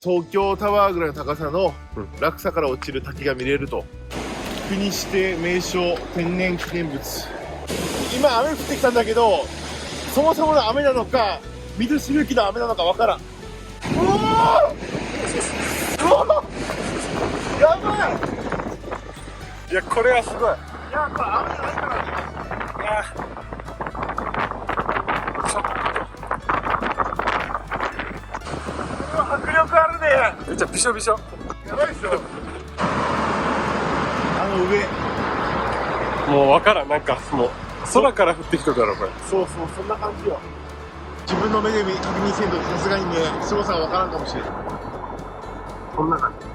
東京タワーぐらいの高さの落差から落ちる滝が見れると。国指定名勝天然記念物。今雨降ってきたんだけど、そもそもの雨なのか水しぶきの雨なのかわからん。うおーうおーやばい。いや、これはすごい。いや、これ雨じゃないからね。いや、ちょっ迫力あるね。とめっちゃびしょびしょ。やばいっすよ。あの上。もうわからん、なんかもう空から降ってきとるだろこれ。そうそう、そんな感じよ。自分の目で確認せんとさすがにね、凄さがわからんかもしれない。こんな感じ。